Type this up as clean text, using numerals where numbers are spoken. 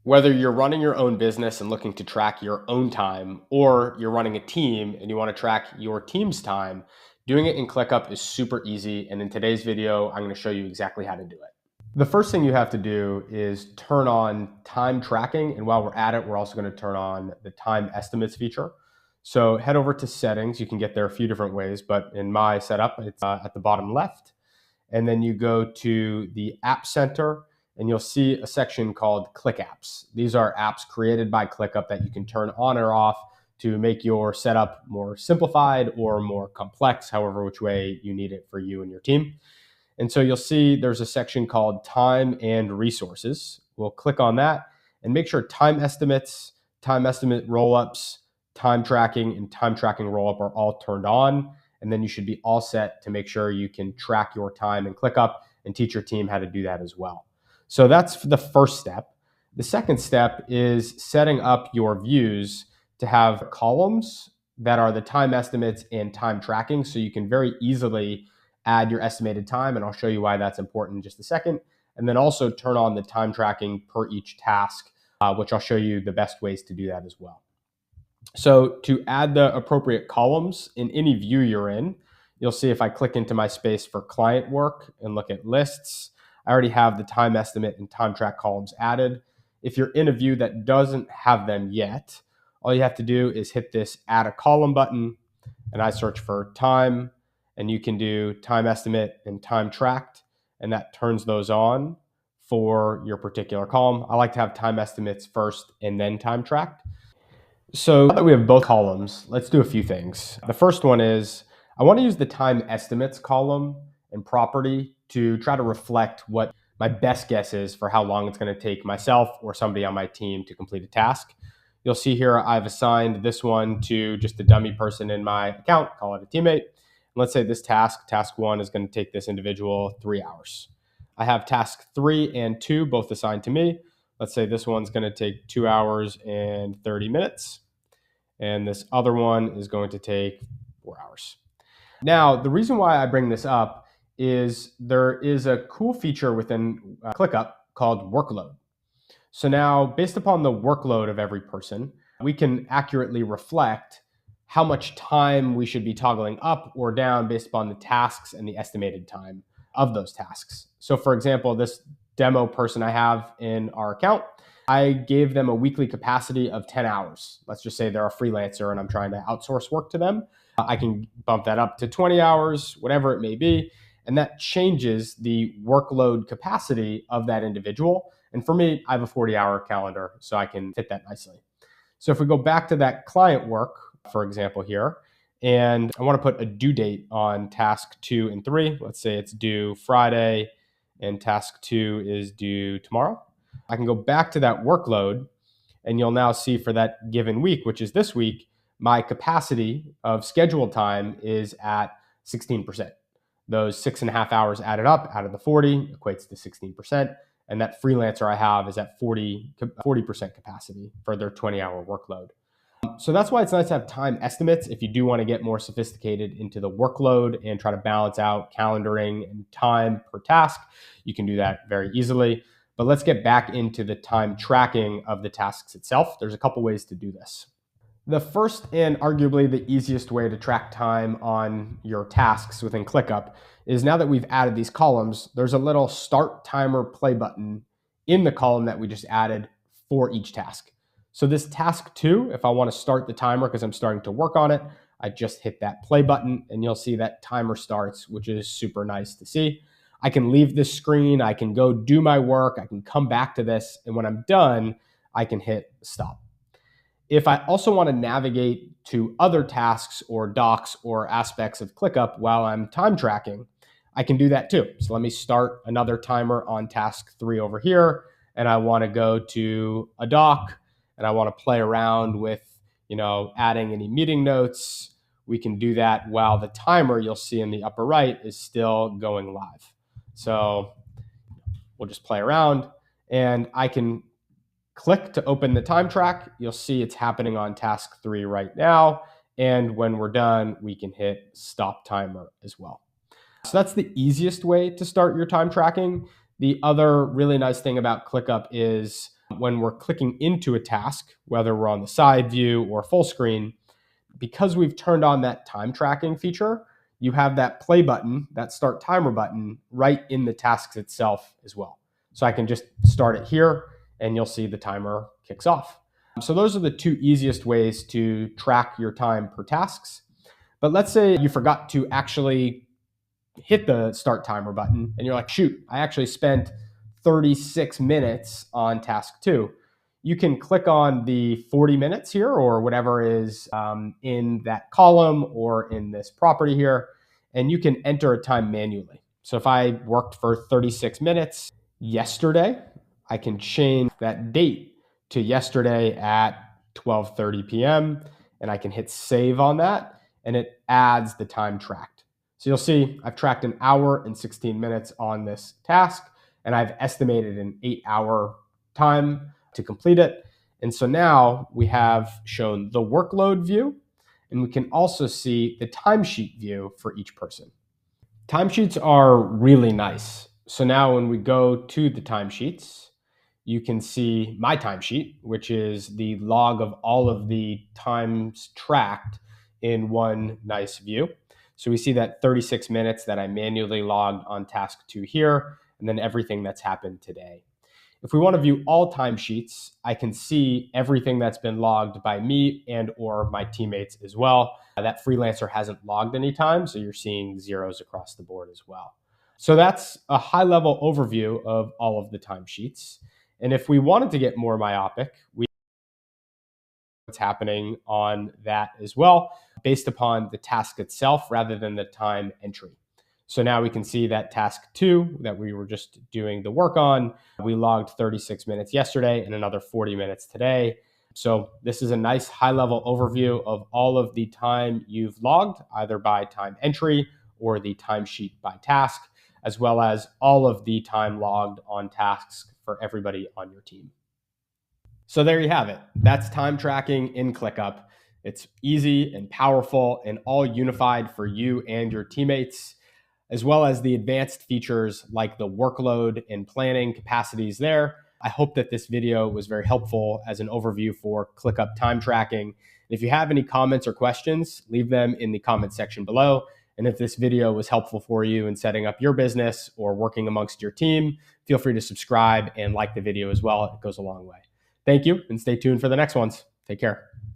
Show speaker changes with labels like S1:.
S1: Whether you're running your own business and looking to track your own time, or you're running a team and you want to track your team's time, doing it in ClickUp is super easy. And in today's video, I'm going to show you exactly how to do it. The first thing you have to do is turn on time tracking. And while we're at it, we're also going to turn on the time estimates feature. So head over to settings. You can get there a few different ways, but in my setup, it's at the bottom left. And then you go to the App Center and you'll see a section called ClickApps. These are apps created by ClickUp that you can turn on or off to make your setup more simplified or more complex, however which way you need it for you and your team. And so you'll see there's a section called Time and Resources. We'll click on that and make sure time estimates, time estimate rollups, time tracking, and time tracking rollup are all turned on. And then you should be all set to make sure you can track your time in ClickUp and teach your team how to do that as well. So that's the first step. The second step is setting up your views to have columns that are the time estimates and time tracking, so you can very easily add your estimated time, and I'll show you why that's important in just a second. And then also turn on the time tracking per each task, which I'll show you the best ways to do that as well. So to add the appropriate columns in any view you're in, you'll see if I click into my space for client work and look at lists, I already have the time estimate and time track columns added. If you're in a view that doesn't have them yet, all you have to do is hit this add a column button, and I search for time, and you can do time estimate and time tracked, and that turns those on for your particular column. I like to have time estimates first and then time tracked. So now that we have both columns, let's do a few things. The first one is I want to use the time estimates column and property to try to reflect what my best guess is for how long it's going to take myself or somebody on my team to complete a task. You'll see here I've assigned this one to just a dummy person in my account, call it a teammate. Let's say this task 1, is going to take this individual 3 hours. I have task 3 and 2 both assigned to me. Let's say this one's going to take 2 hours and 30 minutes. And this other one is going to take 4 hours. Now, the reason why I bring this up is there is a cool feature within ClickUp called Workload. So now, based upon the workload of every person, we can accurately reflect how much time we should be toggling up or down based upon the tasks and the estimated time of those tasks. So for example, this demo person I have in our account, I gave them a weekly capacity of 10 hours. Let's just say they're a freelancer and I'm trying to outsource work to them. I can bump that up to 20 hours, whatever it may be. And that changes the workload capacity of that individual. And for me, I have a 40-hour calendar, so I can fit that nicely. So if we go back to that client work, for example here, and I want to put a due date on task 2 and 3. Let's say it's due Friday and task 2 is due tomorrow. I can go back to that workload and you'll now see for that given week, which is this week, my capacity of scheduled time is at 16%. Those 6.5 hours added up out of the 40 equates to 16%. And that freelancer I have is at 40% capacity for their 20-hour workload. So that's why it's nice to have time estimates if you do want to get more sophisticated into the workload and try to balance out calendaring and time per task. You can do that very easily. But let's get back into the time tracking of the tasks itself. There's a couple ways to do this. The first and arguably the easiest way to track time on your tasks within ClickUp is now that we've added these columns, there's a little start timer play button in the column that we just added for each task. So this task 2, if I want to start the timer because I'm starting to work on it, I just hit that play button and you'll see that timer starts, which is super nice to see. I can leave this screen, I can go do my work, I can come back to this, and when I'm done, I can hit stop. If I also want to navigate to other tasks or docs or aspects of ClickUp while I'm time tracking, I can do that too. So let me start another timer on task 3 over here, and I want to go to a doc, and I want to play around with, adding any meeting notes. We can do that while the timer, you'll see in the upper right, is still going live. So we'll just play around, and I can click to open the time track. You'll see it's happening on task 3 right now. And when we're done, we can hit stop timer as well. So that's the easiest way to start your time tracking. The other really nice thing about ClickUp is when we're clicking into a task, whether we're on the side view or full screen, because we've turned on that time tracking feature, you have that play button, that start timer button, right in the tasks itself as well. So I can just start it here and you'll see the timer kicks off. So those are the two easiest ways to track your time per tasks. But let's say you forgot to actually hit the start timer button and you're like, shoot, I actually spent 36 minutes on task 2. You can click on the 40 minutes here or whatever is in that column or in this property here, and you can enter a time manually. So if I worked for 36 minutes yesterday, I can change that date to yesterday at 12:30 p.m. and I can hit save on that and it adds the time tracked. So you'll see I've tracked an hour and 16 minutes on this task, and I've estimated an 8-hour time to complete it. And so now we have shown the workload view, and we can also see the timesheet view for each person. Timesheets are really nice. So now when we go to the timesheets, you can see my timesheet, which is the log of all of the times tracked in one nice view. So we see that 36 minutes that I manually logged on task 2 here, and then everything that's happened today. If we want to view all timesheets, I can see everything that's been logged by me and or my teammates as well. That freelancer hasn't logged any time, so you're seeing zeros across the board as well. So that's a high-level overview of all of the timesheets. And if we wanted to get more myopic, what's happening on that as well, based upon the task itself rather than the time entry. So now we can see that task 2 that we were just doing the work on, we logged 36 minutes yesterday and another 40 minutes today. So this is a nice high-level overview of all of the time you've logged, either by time entry or the timesheet by task, as well as all of the time logged on tasks for everybody on your team. So there you have it. That's time tracking in ClickUp. It's easy and powerful and all unified for you and your teammates, as well as the advanced features like the workload and planning capacities there. I hope that this video was very helpful as an overview for ClickUp time tracking. If you have any comments or questions, leave them in the comment section below. And if this video was helpful for you in setting up your business or working amongst your team, feel free to subscribe and like the video as well. It goes a long way. Thank you, and stay tuned for the next ones. Take care.